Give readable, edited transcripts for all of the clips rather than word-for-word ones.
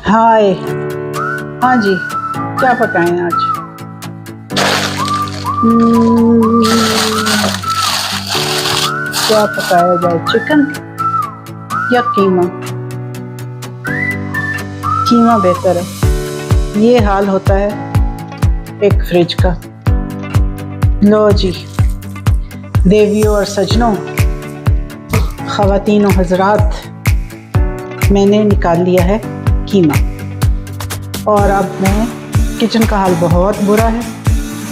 हाय। हाँ जी, क्या पकाएं आज? हम्म, क्या पकाया जाए, चिकन या कीमा? कीमा बेहतर है। ये हाल होता है एक फ्रिज का। लो जी, देवियों और सज्जनों, ख़वातीन और हजरात, मैंने निकाल लिया है कीमा। और अब मैं किचन का हाल बहुत बुरा है,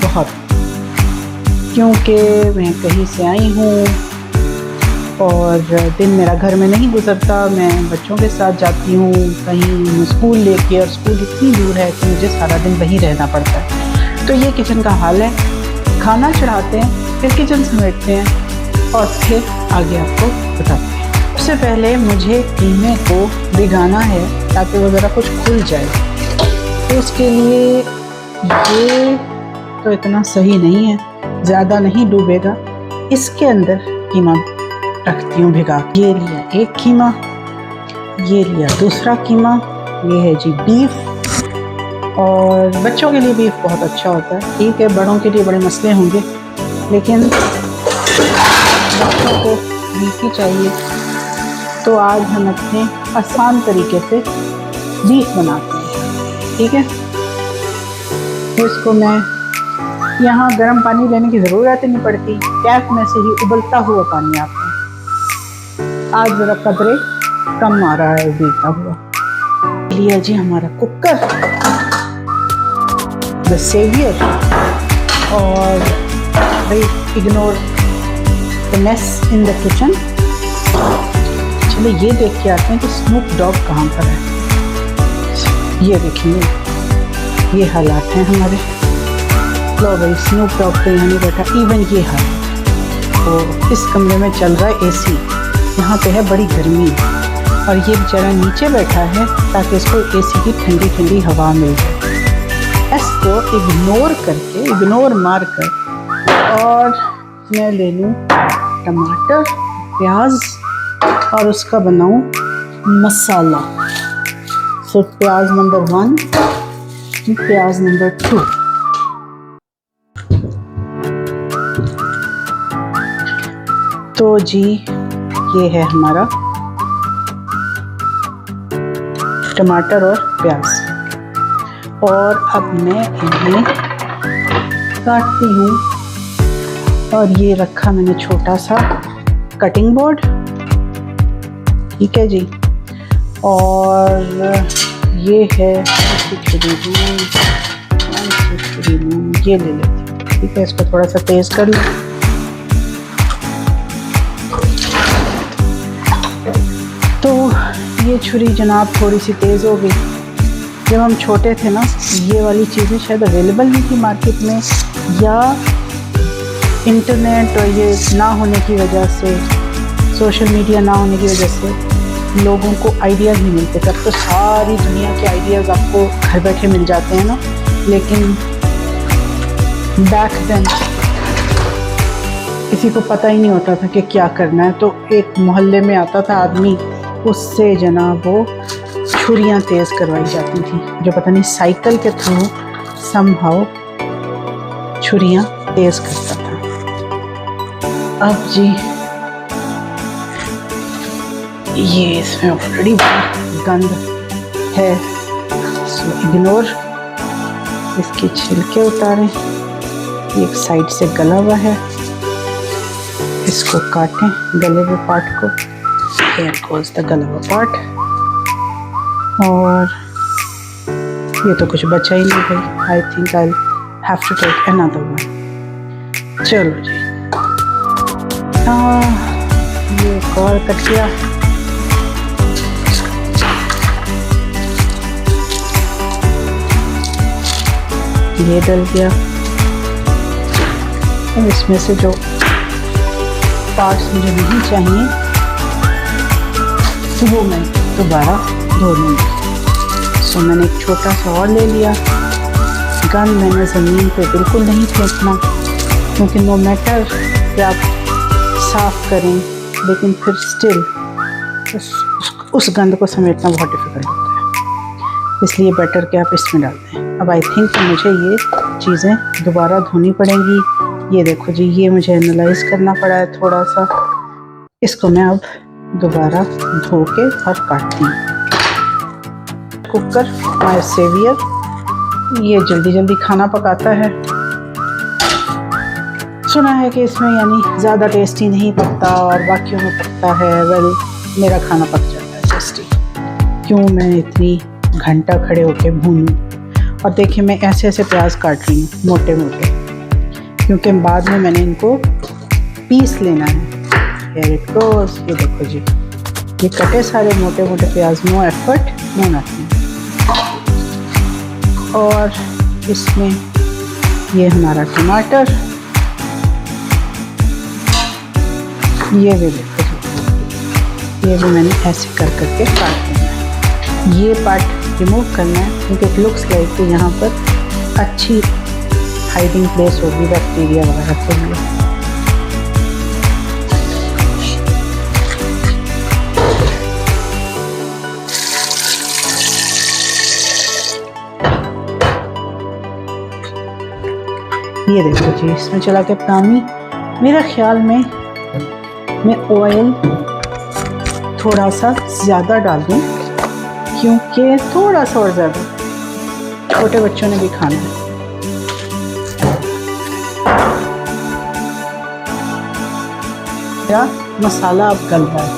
बहुत, क्योंकि मैं कहीं से आई हूँ और दिन मेरा घर में नहीं गुजरता। मैं बच्चों के साथ जाती हूँ कहीं स्कूल लेके, और स्कूल इतनी दूर है कि मुझे सारा दिन वहीं रहना पड़ता है। तो ये किचन का हाल है। खाना चढ़ाते हैं, फिर किचन समेटते हैं और फिर आगे आपको बताते हैं। सबसे पहले मुझे कीमे को भिगाना है ताकि वो ज़रा कुछ खुल जाए। तो उसके लिए ये तो इतना सही नहीं है, ज़्यादा नहीं डूबेगा। इसके अंदर कीमा रखती हूँ भिगा। ये लिया एक कीमा, ये लिया दूसरा कीमा। ये है जी बीफ, और बच्चों के लिए बीफ बहुत अच्छा होता है। ठीक है, बड़ों के लिए बड़े मसले होंगे, लेकिन बच्चों को बीफ ही चाहिए। तो आज हम अपने आसान तरीके से बीफ बनाते हैं। ठीक है, तो इसको मैं यहाँ गर्म पानी लेने की ज़रूरत नहीं पड़ती, टैप में से ही उबलता हुआ पानी आता है। आज ज़रा कदरे कम आ रहा है उबलता हुआ। लिया जी हमारा कुकर, द सेवियर। और भाई ignore the mess in the kitchen. चलो ये देख के आते हैं कि स्नूप डॉग कहाँ पर है। ये देखिए, ये हालात हैं हमारे। लो भाई, स्नूप डॉग तो यहाँ नहीं बैठा। इवन ये हाल, तो इस कमरे में चल रहा है एसी, यहाँ पे है बड़ी गर्मी, और ये बेचारा नीचे बैठा है ताकि इसको एसी की ठंडी ठंडी हवा मिल जाए। इसको इग्नोर करके, इग्नोर मार कर, और मैं ले लूँ टमाटर, प्याज, और उसका बनाऊँ मसाला। सो प्याज नंबर 1, प्याज नंबर 2। तो जी ये है हमारा टमाटर और प्याज, और अब मैं इन्हें काटती हूँ। और ये रखा मैंने छोटा सा कटिंग बोर्ड। ठीक है जी, और ये है छुरी, ये ले लेती हूँ। ठीक है, इसको थोड़ा सा तेज़ कर लूँ। तो ये छुरी जनाब थोड़ी सी तेज़ हो गई। जब हम छोटे थे ना, ये वाली चीज़ें शायद अवेलेबल नहीं थी मार्केट में, या इंटरनेट और ये ना होने की वजह से, सोशल मीडिया ना होने की वजह से लोगों को आइडियाज़ नहीं मिलते थे। अब तो सारी दुनिया के आइडियाज़ आपको घर बैठे मिल जाते हैं ना, लेकिन बैक देन किसी को पता ही नहीं होता था कि क्या करना है। तो एक मोहल्ले में आता था आदमी, उससे जनाब वो छुरियाँ तेज़ करवाई जाती थी, जो पता नहीं साइकिल के थ्रू समहाउ छुरियाँ तेज़ करता था। अब जी ये इसमें ऑलरेडी गंद है, सो इग्नोर। इसके छिलके उतारें, एक साइड से गला हुआ है, इसको काटें, गले हुए पार्ट को। Here goes the गला हुआ पार्ट। और ये तो कुछ बचा ही नहीं भाई। I think I have to take another one. चलो जी, ये एक और कट गया। ये डल गया। अब इसमें से जो पार्ट्स मुझे नहीं चाहिए तो वो मैं दोबारा धो लूँगी। सो मैंने एक छोटा सा और ले लिया। गन मैंने ज़मीन पे बिल्कुल नहीं फेंकना, क्योंकि नो मैटर कि आप साफ़ करें, लेकिन फिर स्टिल उस गंद को समेटना बहुत डिफ़िकल्ट होता है। इसलिए बेटर कि आप इसमें डाल दें। अब आई थिंक मुझे ये चीज़ें दोबारा धोनी पड़ेंगी। ये देखो जी, ये मुझे एनालाइज करना पड़ा है थोड़ा सा। इसको मैं अब दोबारा धो के और काटती हूँ। कुकर माय सेवियर, ये जल्दी जल्दी खाना पकाता है। सुना है कि इसमें यानी ज़्यादा टेस्टी नहीं पकता और बाकियों में पकता है। वेल, मेरा खाना पक जाता है टेस्टी। क्यों मैं इतनी घंटा खड़े होके भूनूं। और देखिए मैं ऐसे ऐसे प्याज काट रही हूँ मोटे मोटे, क्योंकि बाद में मैंने इनको पीस लेना है। Here it goes। ये देखो जी, ये कटे सारे मोटे मोटे प्याज, नो एफर्ट नो नथिंग। और इसमें ये हमारा टमाटर, ये भी देखो जी, ये भी मैंने ऐसे कर करके काट देना है। ये पार्ट रिमूव करना है क्योंकि इट लुक्स लाइक कि यहाँ पर अच्छी हाइडिंग प्लेस होगी बैक्टीरिया वगैरह के लिए। ये देखो जी, इसमें चला के पानी, मेरा ख्याल में मैं ऑयल थोड़ा सा ज़्यादा डाल दूँ, क्योंकि थोड़ा सा और ज़्यादा, छोटे बच्चों ने भी खाना है। या मसाला अब गल रहा है।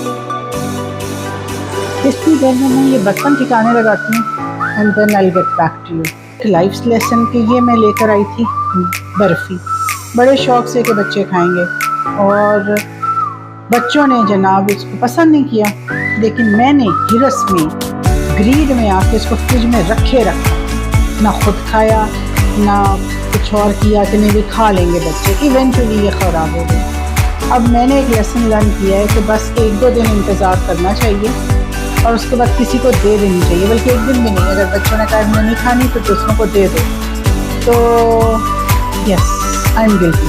इतनी देर में मैं ये बर्तन ठिकाने लगाती हूँ and then I will get back to you. Life lesson के ये मैं लेकर आई थी बर्फ़ी, बड़े शौक से कि बच्चे खाएंगे, और बच्चों ने जनाब इसको पसंद नहीं किया। लेकिन मैंने हिरस में, ग्रीड में आके इसको फ्रिज में रखा, ना खुद खाया ना कुछ और किया कि नहीं भी खा लेंगे बच्चे। इवेंचुअली ये ख़राब हो गई। अब मैंने एक लेसन लर्न किया है कि बस 1-2 दिन इंतज़ार करना चाहिए और उसके बाद किसी को दे देनी चाहिए, बल्कि 1 दिन भी नहीं। अगर बच्चों ने कहा हमने नहीं खानी तो दूसरों को दे दो। तो यस, आई एम गिल्टी।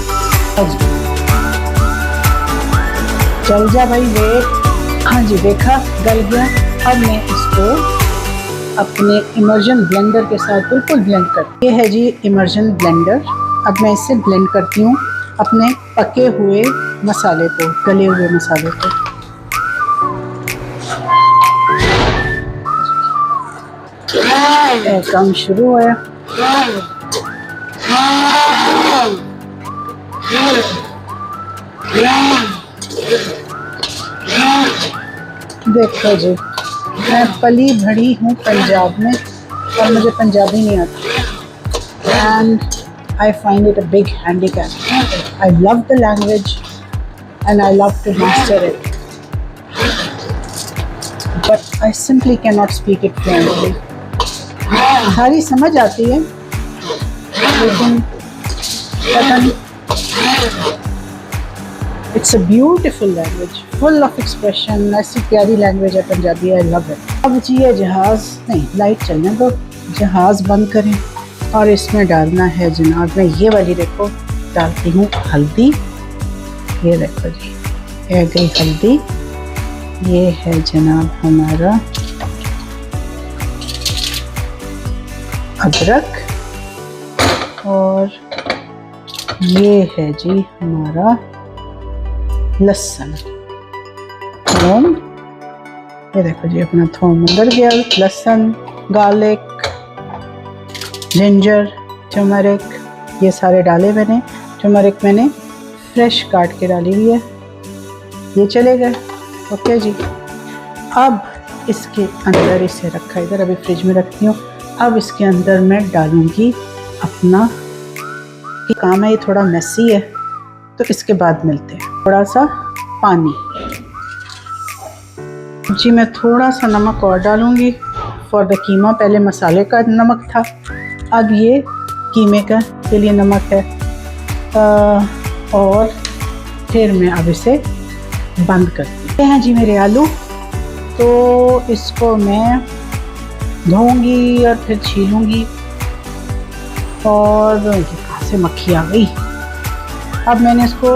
चल जा भाई, वेट। हाँ जी, देखा गल गया। अब मैं इसको अपने इमर्जन ब्लेंडर के साथ बिल्कुल ब्लेंड कर। ये है जी इमर्जन ब्लेंडर। अब मैं इससे ब्लेंड करती हूँ अपने पके हुए मसाले को, गले हुए मसाले को। काम शुरू हुआ। देखो जी, मैं पली भड़ी हूँ पंजाब में और मुझे पंजाबी नहीं आती, and I find it a big handicap. I love the language and I love to master it, but I simply can not speak it fluently. सारी समझ आती है लेकिन पता नहीं। It's a beautiful language, full of expression. ऐसी प्यारी language है पंजाबी, आई लव इट। अब जी ये जहाज़, नहीं लाइट चलने दो, जहाज़ बंद करें और इसमें डालना है जनाब, मैं ये वाली देखो डालती हूँ हल्दी। ये देखो जी, ये गई हल्दी। ये है जनाब हमारा अदरक, और ये है जी हमारा लहसुन, थोम। ये देखो जी अपना थोम अंदर गया, लहसुन, गार्लिक, जिंजर, टर्मरिक, ये सारे डाले मैंने। टर्मरिक मैंने फ्रेश काट के डाली हुई है। ये चले गए। ओके जी, अब इसके अंदर इसे रखा इधर, अभी फ्रिज में रखती हूँ। अब इसके अंदर मैं डालूँगी अपना, काम है ये थोड़ा मेसी है तो इसके बाद मिलते हैं। थोड़ा सा पानी जी, मैं थोड़ा सा नमक और डालूँगी फॉर द कीमा। पहले मसाले का नमक था, अब ये कीमे का के लिए नमक है। और फिर मैं अब इसे बंद करती हैं जी मेरे आलू। तो इसको मैं धोऊंगी और फिर छीलूंगी, और ये कहाँ से मक्खी आ गई। अब मैंने इसको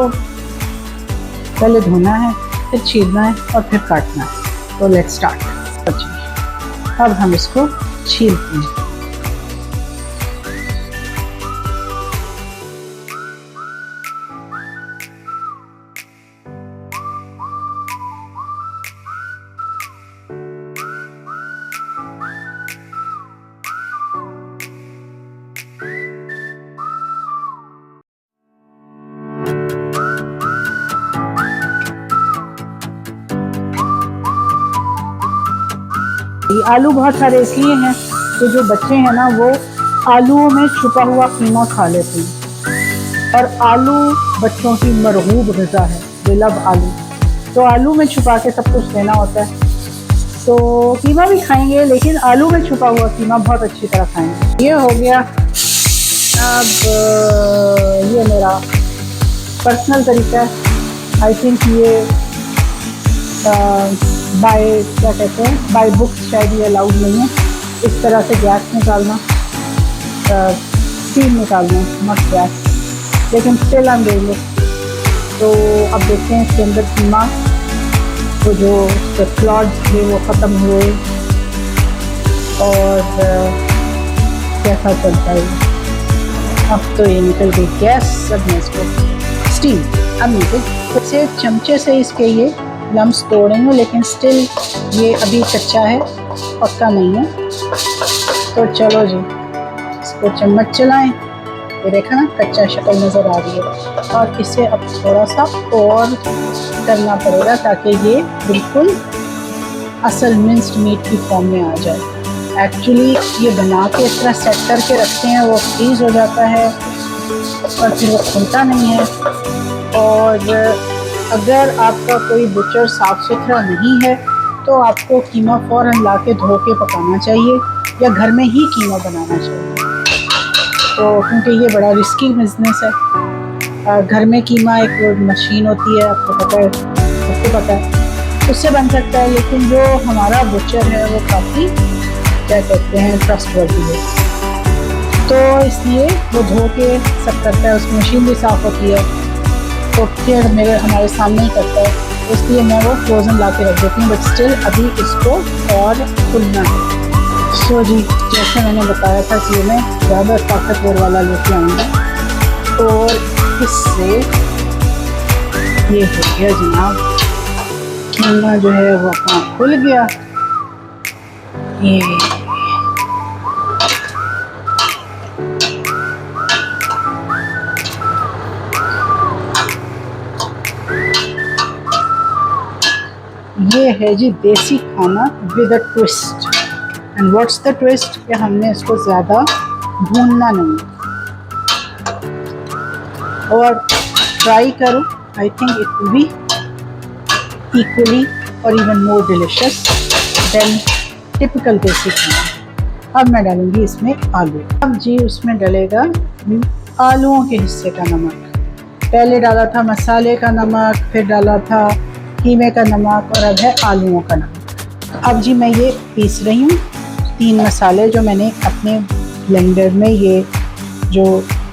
पहले धोना है, फिर छीलना है और फिर काटना है। तो लेट्स स्टार्ट। अब हम इसको छीलते हैं। आलू बहुत सारे इसलिए हैं कि जो बच्चे हैं ना वो आलूओं में छुपा हुआ कीमा खा लेते हैं, और आलू बच्चों की मरगूब ग़िज़ा है, वे लव आलू। तो आलू में छुपा के सब कुछ देना होता है। तो कीमा भी खाएंगे, लेकिन आलू में छुपा हुआ कीमा बहुत अच्छी तरह खाएंगे। ये हो गया। अब ये मेरा पर्सनल तरीका है। आई थिंक ये बाय क्या कहते हैं, बाय बुक्स शायद ये अलाउड नहीं है इस तरह से गैस निकालना, स्टीम निकालना, नॉट गैस, लेकिन स्टिल हम देंगे। तो अब देखते हैं इसके अंदर कीमा, तो जो क्लॉड्स थे वो ख़त्म हुए और कैसा चलता है। अब तो ये निकल गई गैस। अब मैं इसको स्टीम, अब नीचे से चमचे से इसके ये लम्स तोड़ेंगे, लेकिन स्टिल ये अभी कच्चा है, पक्का नहीं है। तो चलो जी, इसको चम्मच चलाएं। ये देखा ना, कच्चा शक्ल नज़र आ रही है, और इसे अब थोड़ा सा और करना पड़ेगा ताकि ये बिल्कुल असल मिंस्ड मीट की फॉर्म में आ जाए। एक्चुअली ये बना के इस तरह सेट करके रखते हैं, वो फ्रीज़ हो जाता है और फिर वो खुलता नहीं है। और अगर आपका कोई बुचर साफ़ सुथरा नहीं है तो आपको कीमा फ़ौरन ला के धो के पकाना चाहिए, या घर में ही कीमा बनाना चाहिए। तो क्योंकि ये बड़ा रिस्की बिज़नेस है। घर में कीमा एक मशीन होती है, आपको पता है, सबको पता है, उससे बन सकता है। लेकिन जो हमारा बुचर है वो काफ़ी क्या कहते हैं ट्रस्टवर्दी है, तो इसलिए वो धो के सब करता है, उसकी मशीन भी साफ़ होती है। तो फिर हमारे सामने ही करता है, इसलिए मैं वो फ्रोज़न ला के रख देती हूँ। बट स्टिल अभी इसको और खुलना है। सो जी, जैसे मैंने बताया था कि मैं ज़्यादा ताकतवर वाला लेके आऊँगी, और इससे ये हो गया जनाब, कीमा जो है वो अपना खुल गया। ये है जी देसी खाना with a twist. And what's the twist, कि हमने इसको ज़्यादा भूनना नहीं, और ट्राई करो, I think it will be equally और even more delicious than typical देसी खाना। अब मैं डालूंगी इसमें आलू। अब जी उसमें डलेगा आलूओं के हिस्से का नमक। पहले डाला था मसाले का नमक, फिर डाला था कीमे का नमक, और अब है आलूओं का नमक। अब जी मैं ये पीस रही हूँ 3 मसाले जो मैंने अपने ब्लेंडर में, ये जो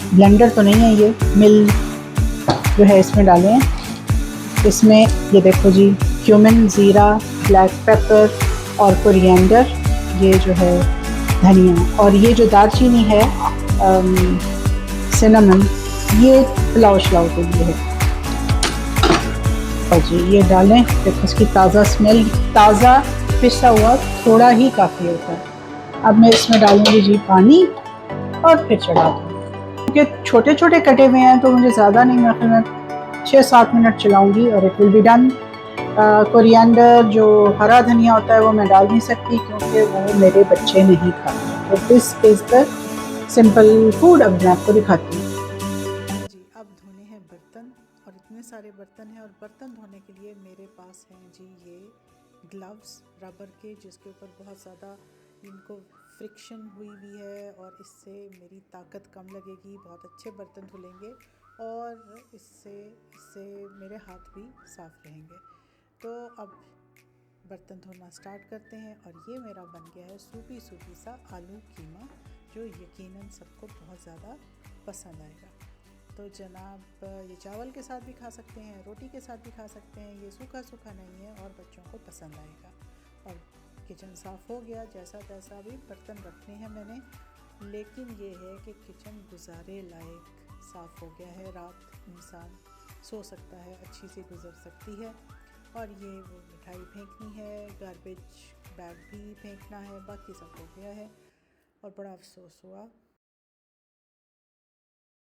ब्लेंडर तो नहीं है, ये मिल जो है, इसमें डाले हैं। इसमें ये देखो जी, क्यूमिन, ज़ीरा, ब्लैक पेपर और कोरिएंडर, ये जो है धनिया, और ये जो दालचीनी है सिनेमन, ये पुलाव शलाव के लिए है। और जी ये डालें, देखो इसकी ताज़ा स्मेल, ताज़ा पिसा हुआ थोड़ा ही काफ़ी होता है। अब मैं इसमें डालूँगी जी पानी, और फिर चढ़ा दूँगी। क्योंकि छोटे छोटे कटे हुए हैं तो मुझे ज़्यादा नहीं, मैं 6-7 मिनट चलाऊँगी और it will be done. Coriander जो हरा धनिया होता है वो मैं डाल नहीं सकती, क्योंकि वो मेरे बच्चे नहीं खाते। तो this is the simple food. अब मैं आपको दिखाती हूँ जी। अब धोने हैं बर्तन, और इतने सारे बर्तन हैं, और बर्तन धोने के लिए मेरे पास हैं जी ये ग्लव्स रबर के, जिसके ऊपर बहुत ज़्यादा इनको फ्रिक्शन हुई हुई है, और इससे मेरी ताकत कम लगेगी, बहुत अच्छे बर्तन धुलेंगे, और इससे मेरे हाथ भी साफ़ रहेंगे। तो अब बर्तन धोना स्टार्ट करते हैं, और ये मेरा बन गया है सूपी सूपी सा आलू कीमा, जो यकीनन सबको बहुत ज़्यादा पसंद आएगा। तो जनाब ये चावल के साथ भी खा सकते हैं, रोटी के साथ भी खा सकते हैं, ये सूखा सूखा नहीं है और बच्चों को पसंद आएगा। और किचन साफ़ हो गया, जैसा तैसा भी बर्तन रखने हैं मैंने, लेकिन ये है कि किचन गुजारे लायक साफ़ हो गया है। रात इंसान सो सकता है, अच्छी सी गुजर सकती है। और ये वो मिठाई फेंकनी है, गार्बेज बैग भी फेंकना है, बाकी सब हो गया है। और बड़ा अफसोस हुआ